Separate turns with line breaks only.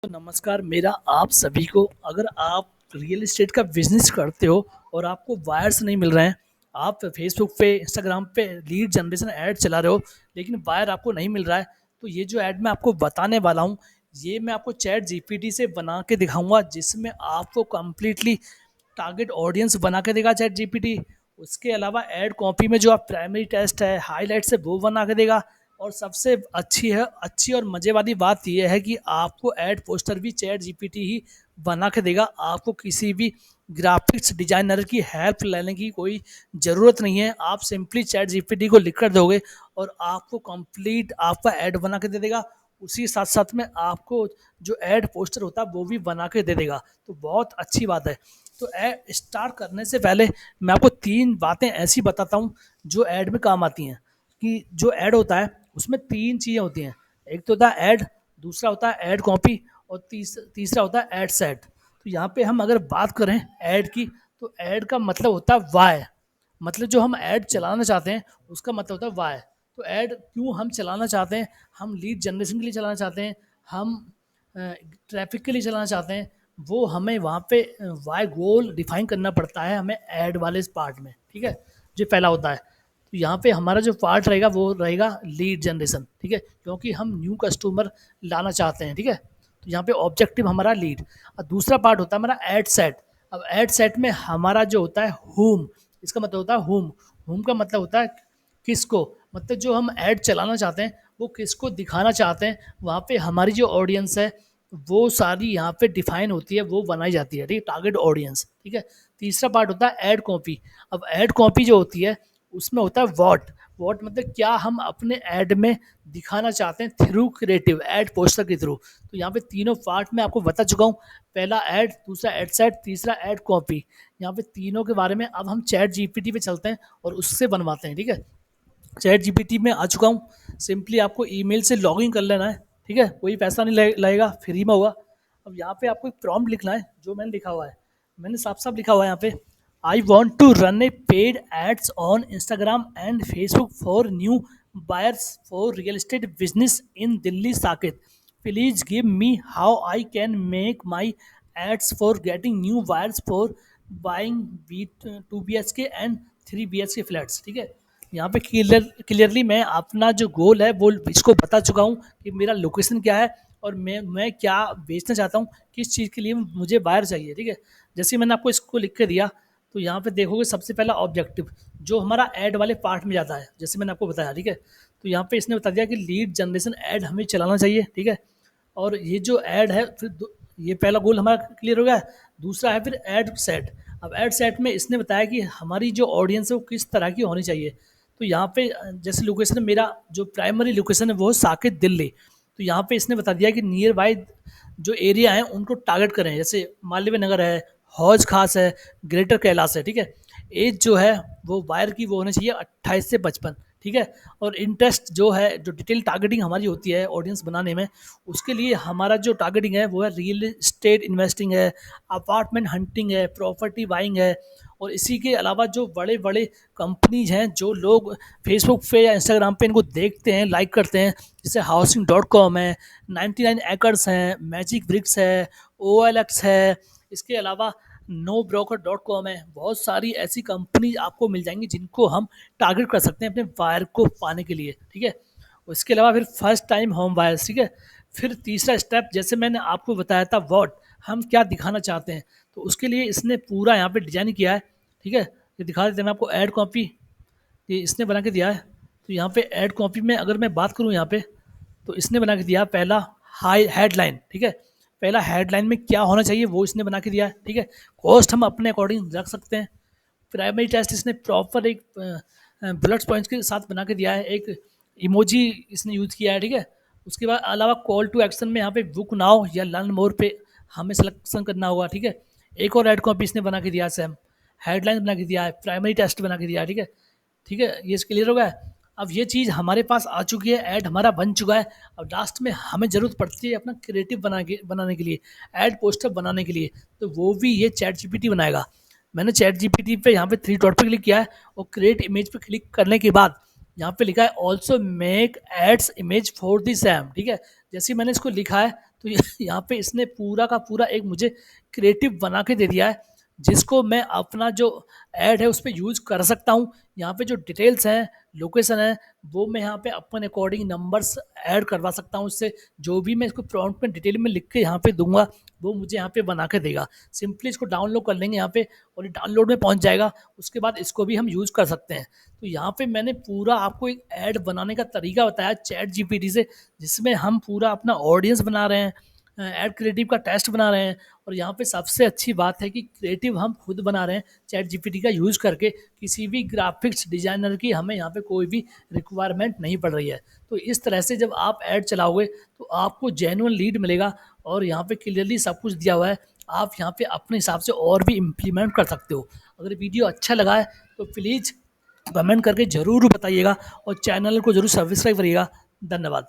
तो नमस्कार मेरा आप सभी को। अगर आप रियल एस्टेट का बिजनेस करते हो और आपको वायर्स नहीं मिल रहे हैं, आप फेसबुक पे इंस्टाग्राम पे लीड जनरेशन ऐड चला रहे हो लेकिन वायर आपको नहीं मिल रहा है, तो ये जो ऐड मैं आपको बताने वाला हूँ, ये मैं आपको चैट जीपीटी से बना के दिखाऊंगा, जिसमें आपको कम्प्लीटली टारगेट ऑडियंस बना के देगा चैट जीपीटी। उसके अलावा ऐड कॉपी में जो आप प्राइमरी टेस्ट है, हाईलाइट्स है, वो बना के देगा। और सबसे अच्छी और मज़े वाली बात यह है कि आपको ऐड पोस्टर भी चैट जीपीटी ही बना के देगा। आपको किसी भी ग्राफिक्स डिजाइनर की हेल्प लेने की कोई ज़रूरत नहीं है। आप सिंपली चैट जीपीटी को लिख कर दोगे और आपको कंप्लीट आपका ऐड बना के दे देगा। उसी साथ साथ में आपको जो ऐड पोस्टर होता है वो भी बना के दे देगा। तो बहुत अच्छी बात है। तो ऐड स्टार्ट करने से पहले मैं आपको 3 बातें ऐसी बताता हूँ जो ऐड में काम आती हैं। कि जो ऐड होता है उसमें 3 चीज़ें होती हैं। एक तो होता है ऐड, दूसरा होता है ऐड कॉपी और तीसरा होता है ऐड सेट। तो यहाँ पे हम अगर बात करें ऐड की, तो ऐड का मतलब होता है वाई। मतलब जो हम ऐड चलाना चाहते हैं उसका मतलब होता है वाई। तो ऐड क्यों हम चलाना चाहते हैं? हम लीड जनरेशन के लिए चलाना चाहते हैं, हम ट्रैफिक के लिए चलाना चाहते हैं। वो हमें वहाँ पे वाई गोल डिफाइन करना पड़ता है हमें ऐड वाले इस पार्ट में। ठीक है, जो पहला होता है। तो यहाँ पे हमारा जो पार्ट रहेगा वो रहेगा लीड जनरेशन। ठीक है, क्योंकि हम न्यू कस्टमर लाना चाहते हैं। ठीक है, तो यहाँ पे ऑब्जेक्टिव हमारा लीड। और दूसरा पार्ट होता है हमारा ऐड सेट। अब ऐड सेट में हमारा जो होता है होम, इसका मतलब होता है होम। होम का मतलब होता है किसको, मतलब जो हम ऐड चलाना चाहते हैं वो किसको दिखाना चाहते हैं। वहाँ पे हमारी जो ऑडियंस है वो सारी यहाँ पे डिफाइन होती है, वो बनाई जाती है। ठीक है, टारगेट ऑडियंस। ठीक है, तीसरा पार्ट होता है ऐड कॉपी। अब ऐड कॉपी जो होती है उसमें होता है वॉट। वॉट मतलब क्या हम अपने ऐड में दिखाना चाहते हैं थ्रू क्रिएटिव ऐड पोस्टर के थ्रू। तो यहाँ पे तीनों पार्ट में आपको बता चुका हूँ। पहला ऐड, दूसरा ऐड सेट, तीसरा ऐड कॉपी। यहाँ पे तीनों के बारे में अब हम चैट जीपीटी पे चलते हैं और उससे बनवाते हैं। ठीक है, चैट जीपीटी में आ चुका हूँ। सिंपली आपको ईमेल से लॉगिन कर लेना है। ठीक है, कोई पैसा नहीं लगेगा, फ्री में होगा। अब यहाँ पे आपको एक प्रॉम्प्ट लिखना है, जो मैंने लिखा हुआ है। मैंने साफ साफ लिखा हुआ है यहाँ पे, I want to run a paid ads on Instagram and Facebook for new buyers for real estate business in Delhi Saket. Please give me how I can make my ads for getting new buyers for buying B 2 BHK and 3 BHK flats. ठीक है, यहाँ पे clearly मैं अपना जो गोल है वो इसको बता चुका हूँ कि मेरा लोकेशन क्या है और मैं क्या बेचना चाहता हूँ, किस चीज़ के लिए मुझे बायर चाहिए। ठीक है, जैसे मैंने आपको इसको लिख के दिया, तो यहाँ पे देखोगे सबसे पहला ऑब्जेक्टिव जो हमारा ऐड वाले पार्ट में जाता है, जैसे मैंने आपको बताया। ठीक है, तो यहाँ पे इसने बता दिया कि लीड जनरेशन ऐड हमें चलाना चाहिए। ठीक है, और ये जो ऐड है फिर ये पहला गोल हमारा क्लियर हो गया। दूसरा है फिर ऐड सेट। अब ऐड सेट में इसने बताया कि हमारी जो ऑडियंस है वो किस तरह की होनी चाहिए। तो यहाँ पे जैसे लोकेशन है, मेरा जो प्राइमरी लोकेशन है वो है साकेत दिल्ली। तो यहाँ पे इसने बता दिया कि नियर बाई जो एरिया है उनको टारगेट करें, जैसे मालवीय नगर है, हौज खास है, ग्रेटर कैलाश है। ठीक है, एज जो है वो वायर की वो होनी चाहिए 28 से 55। ठीक है, और इंटरेस्ट जो है, जो डिटेल टारगेटिंग हमारी होती है ऑडियंस बनाने में, उसके लिए हमारा जो टारगेटिंग है वो है रियल एस्टेट इन्वेस्टिंग है, अपार्टमेंट हंटिंग है, प्रॉपर्टी बाइंग है। और इसी के अलावा जो बड़े बड़े कंपनीज हैं जो लोग फेसबुक पे या इंस्टाग्राम पे इनको देखते हैं, लाइक करते हैं, जैसे हाउसिंग.com है, 99 एकर्स हैं, मैजिक ब्रिक्स है, OLX है, इसके अलावा NoBroker.com है। बहुत सारी ऐसी कंपनी आपको मिल जाएंगी जिनको हम टारगेट कर सकते हैं अपने वायर को पाने के लिए। ठीक है, उसके अलावा फिर फर्स्ट टाइम होम वायर्स। ठीक है, फिर तीसरा स्टेप जैसे मैंने आपको बताया था वॉट, हम क्या दिखाना चाहते हैं, तो उसके लिए इसने पूरा यहाँ पे डिजाइन किया है। ठीक है, ये दिखा देते हैं मैं आपको ऐड कॉपी, ये इसने बना के दिया है। तो यहाँ पे ऐड कॉपी में अगर मैं बात करूँ यहाँ पे, तो इसने बना के दिया पहला हाई हेडलाइन। ठीक है, पहला हेडलाइन में क्या होना चाहिए वो इसने बना के दिया है। ठीक है, कॉस्ट हम अपने अकॉर्डिंग रख सकते हैं। प्राइमरी टेस्ट इसने प्रॉपर एक बुलेट्स पॉइंट्स के साथ बना के दिया है, एक इमोजी इसने यूज़ किया है। ठीक है, उसके बाद अलावा कॉल टू एक्शन में यहाँ पे बुक नाउ या लर्न मोर पे हमें सिलेक्शन करना होगा। ठीक है, एक और ऐड कॉपी इसने बना के दिया है, सेम हेडलाइन बना के दिया है, प्राइमरी टेस्ट बना के दिया है। ठीक है, ठीक है, ये क्लियर हो गया है। अब ये चीज़ हमारे पास आ चुकी है, ऐड हमारा बन चुका है। अब लास्ट में हमें ज़रूरत पड़ती है अपना क्रिएटिव बनाने के लिए, ऐड पोस्टर बनाने के लिए, तो वो भी ये चैट जीपीटी बनाएगा। मैंने चैट जीपीटी पे यहाँ पे 3 डॉट पे क्लिक किया है और क्रिएट इमेज पे क्लिक करने के बाद यहाँ पे लिखा है also make ads image for the same. ठीक है, जैसे ही मैंने इसको लिखा है तो यहाँ पे इसने पूरा का पूरा एक मुझे क्रिएटिव बना के दे दिया है, जिसको मैं अपना जो ऐड है उस पे यूज़ कर सकता हूँ। यहाँ पे जो डिटेल्स हैं, लोकेशन है, वो मैं यहाँ पे अपने अकॉर्डिंग नंबर्स ऐड करवा सकता हूँ इससे। जो भी मैं इसको प्रॉम्प्ट में डिटेल में लिख के यहाँ पे दूँगा, वो मुझे यहाँ पे बना के देगा। सिंपली इसको डाउनलोड कर लेंगे यहाँ पे और ये डाउनलोड में पहुँच जाएगा। उसके बाद इसको भी हम यूज़ कर सकते हैं। तो यहाँ पे मैंने पूरा आपको एक ऐड बनाने का तरीका बताया चैट जीपीटी से, जिसमें हम पूरा अपना ऑडियंस बना रहे हैं, ऐड क्रिएटिव का टेस्ट बना रहे हैं। और यहाँ पे सबसे अच्छी बात है कि क्रिएटिव हम खुद बना रहे हैं चैट जीपीटी का यूज़ करके। किसी भी ग्राफिक्स डिज़ाइनर की हमें यहाँ पे कोई भी रिक्वायरमेंट नहीं पड़ रही है। तो इस तरह से जब आप ऐड चलाओगे तो आपको जेन्युइन लीड मिलेगा और यहाँ पे क्लियरली सब कुछ दिया हुआ है। आप यहाँ पे अपने हिसाब से और भी इम्प्लीमेंट कर सकते हो। अगर वीडियो अच्छा लगा है तो प्लीज़ कमेंट करके ज़रूर बताइएगा और चैनल को ज़रूर सब्सक्राइब करिएगा। धन्यवाद।